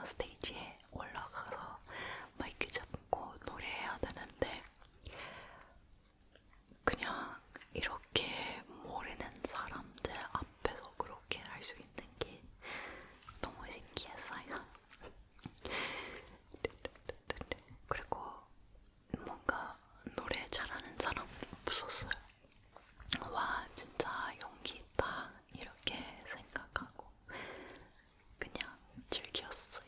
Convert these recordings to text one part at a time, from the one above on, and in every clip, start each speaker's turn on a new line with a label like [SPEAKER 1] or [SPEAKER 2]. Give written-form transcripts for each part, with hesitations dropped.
[SPEAKER 1] 스테이지에 올라가서 마이크 잡고 노래해야 되는데 그냥 이렇게 모르는 사람들 앞에서 그렇게 할 수 있는 게 너무 신기했어요. 그리고 뭔가 노래 잘하는 사람 없었어요. 와, 진짜 용기 있다 이렇게 생각하고 그냥 즐겼어요.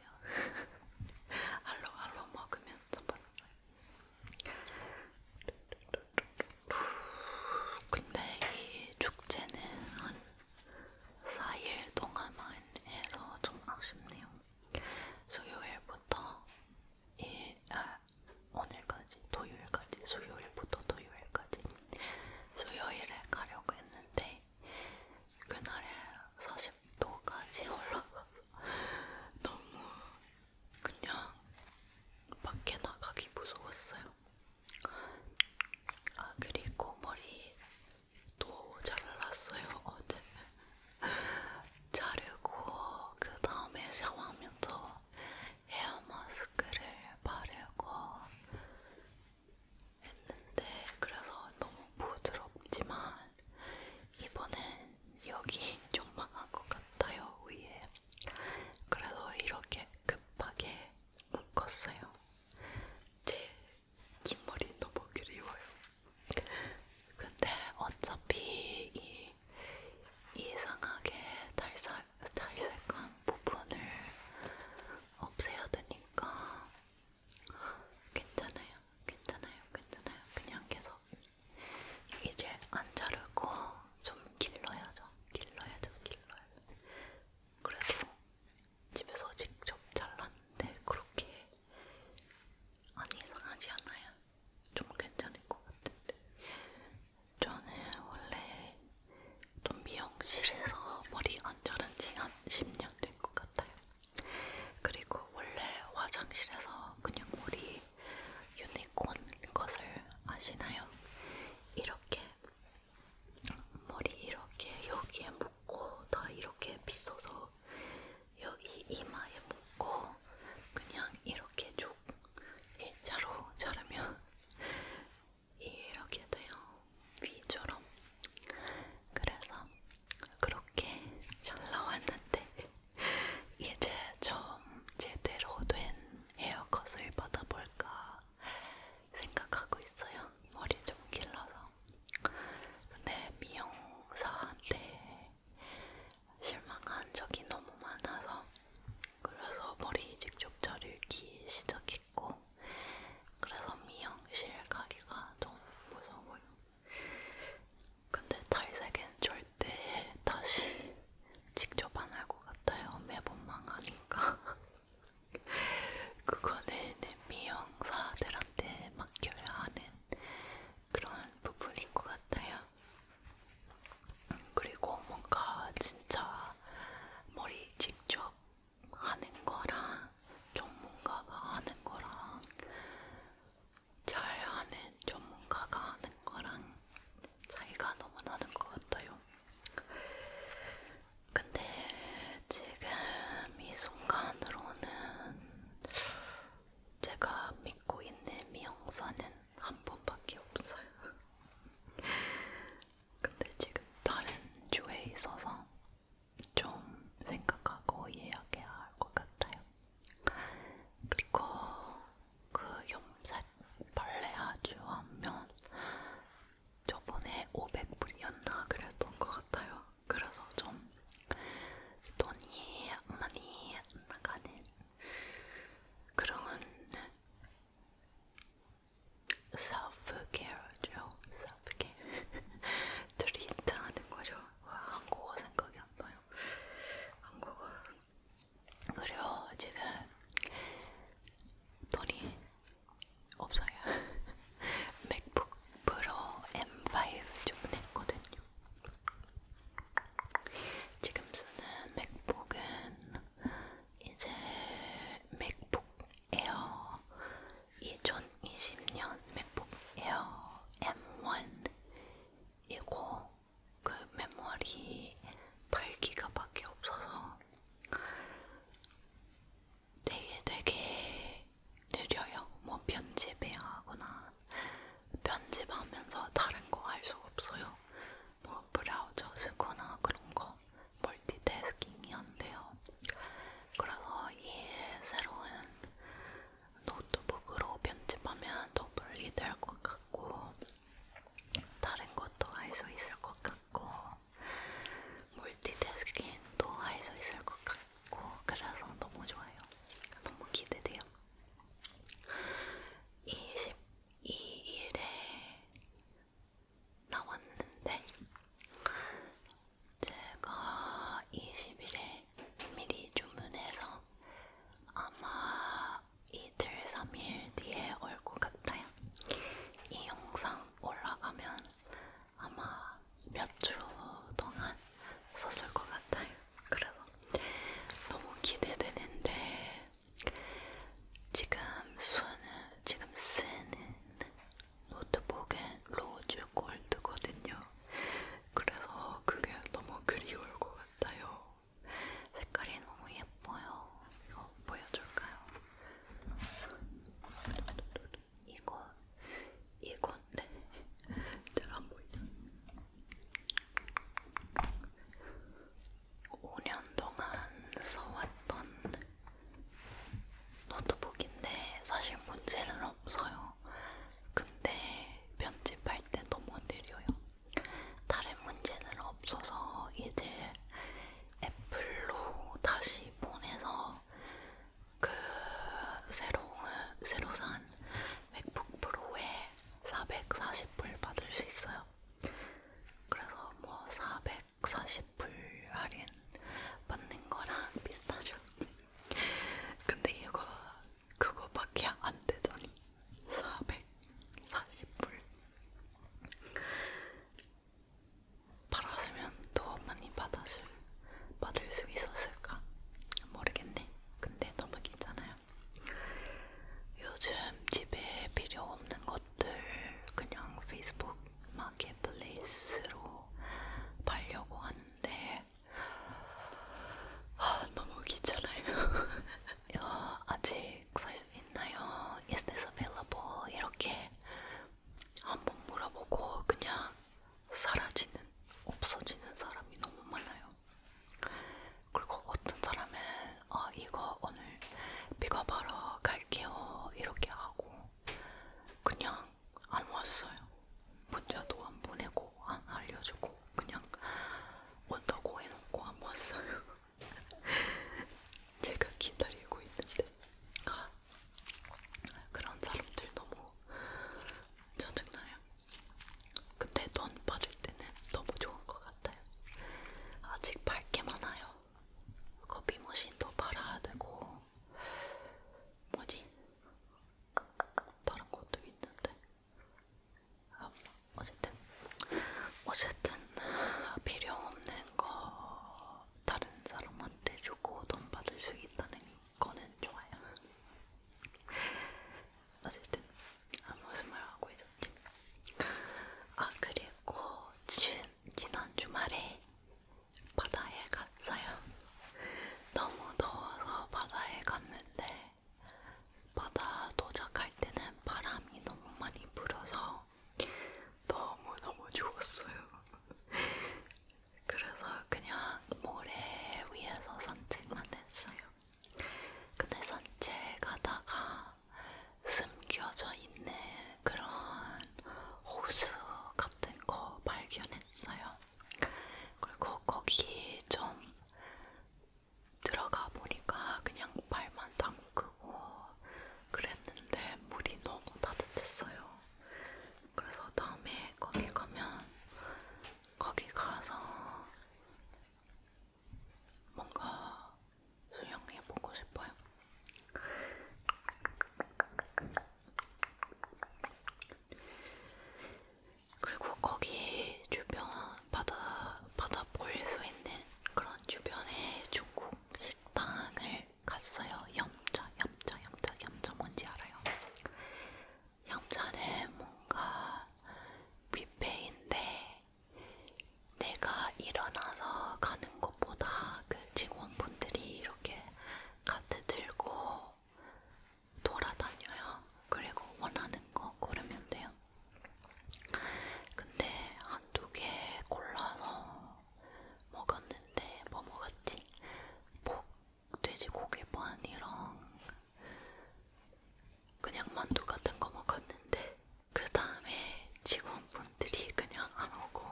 [SPEAKER 1] 그냥 만두 같은 거 먹었는데 그 다음에 직원분들이 그냥 안 오고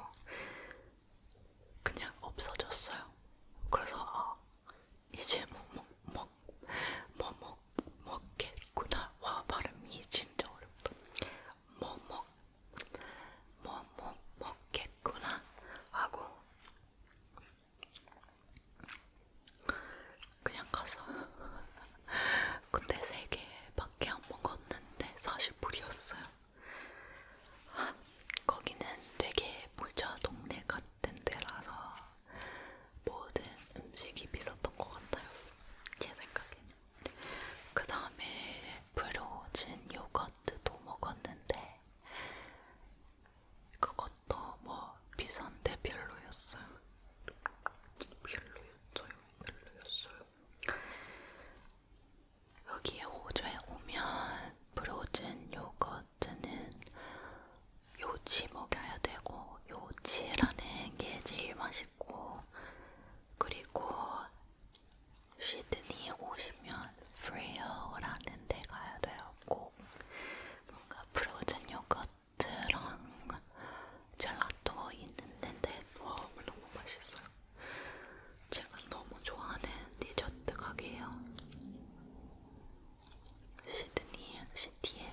[SPEAKER 1] 그냥 없어졌어요. 그래서 이제 먹겠구나. 와, 발음이 진짜 어렵다. 먹겠구나 하고 그냥 가서 근데 3개밖에 안 먹었는데 40불이었어요. 거기는 되게 부자 동네 같은 데라서 모든 음식이 비쌌던 것 같아요. 제 생각에는. 그 다음에 프로진 요거트도 먹었는데 그것도 뭐 비싼데 별로였어요. 여기에 호주에 오면 프로즌 요거트는 요지 먹여야 되고 요지라는 게 제일 맛있고 그리고 시드니에 오시면 프레어라는 데 가야 돼요. 꼭 뭔가 프로즌 요거트랑 젤라또 있는 데인데 너무 맛있어요. 제가 너무 좋아하는 디저트 가게예요. 시드니 시티에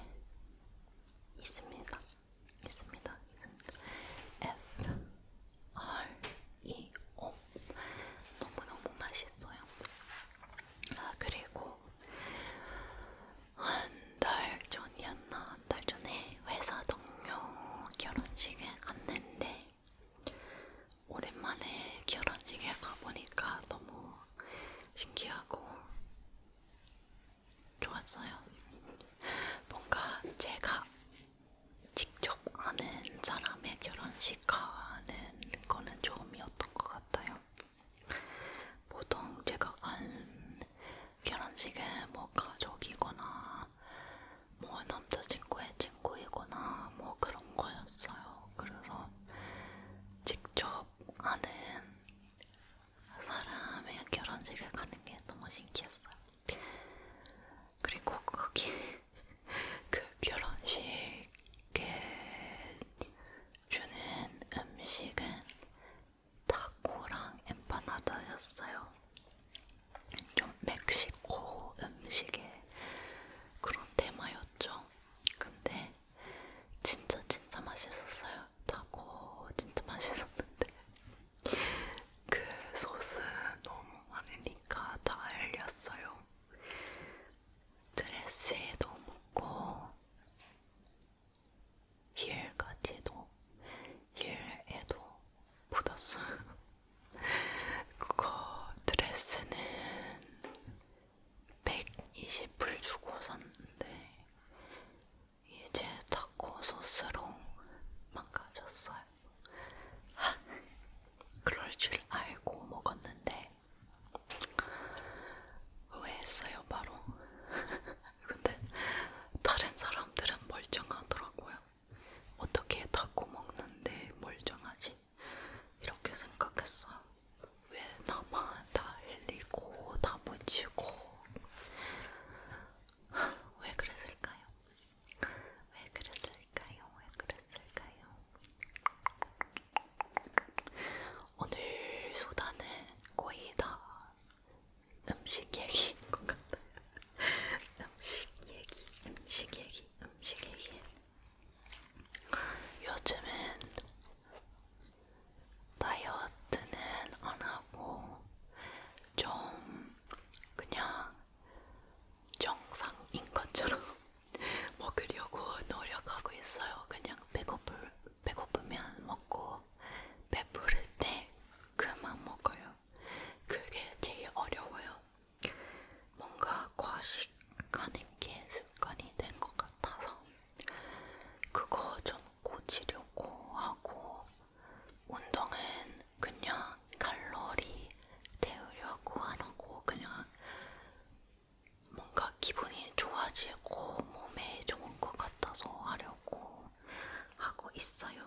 [SPEAKER 1] 있습니다. FREO 너무너무 맛있어요. 그리고 한 달 전에 회사 동료 결혼식에 갔는데 오랜만에 결혼식에 가보니까 너무 신기하고 좋았어요. 뭔가 제가 직접 아는 사람의 결혼식 가는 거는 처음이었던 것 같아요. 보통 제가 간 결혼식은 뭐 가족이거나 뭐 남자친구의 친구이거나 뭐 그런 거였어요. 그래서 직접 아는 사람의 결혼식에 가는 게 너무 신기했어요. 그리고 거기 그 결혼식에 주는 음식은 타코랑 엠파나다였어요. 좀 멕시코 음식의 그런 테마였죠. 근데 진짜 맛있었어요. 타코 진짜 맛있었는데 그 소스 너무 많으니까 다 흘렸어요. 드레스에도 묻고 힐에도 묻었어요. 그거 드레스는 120불 주고 샀는데 이제 타코 소스로 망가졌어요. 그럴 줄 알고 먹었는데 후회했어요, 바로. 근데 다른 사람들은 멀쩡하더라고요. 어떻게 타코 먹는데 멀쩡하지? 이렇게 생각했어요. 왜 나만 다 흘리고 다 묻히고 왜 그랬을까요? 오늘 수다는 거의 다 음식 얘기인 것 같아요. 음식 얘기. 요즘은 다이어트는 안 하고 좀 그냥 정상인 것처럼 먹으려고 노력하고 있어요. 그냥 배고프면 먹고 배부를 때 그만 먹어요. 그게 제일 어려워요. 뭔가 과식하는 게 습관이 된 것 같아서 그거 좀 고치려고 하고 운동은 그냥 칼로리 태우려고 안 하고 그냥 뭔가 기분이 좋아지고 몸에 좋은 것 같아서 하려고 하고 있어요.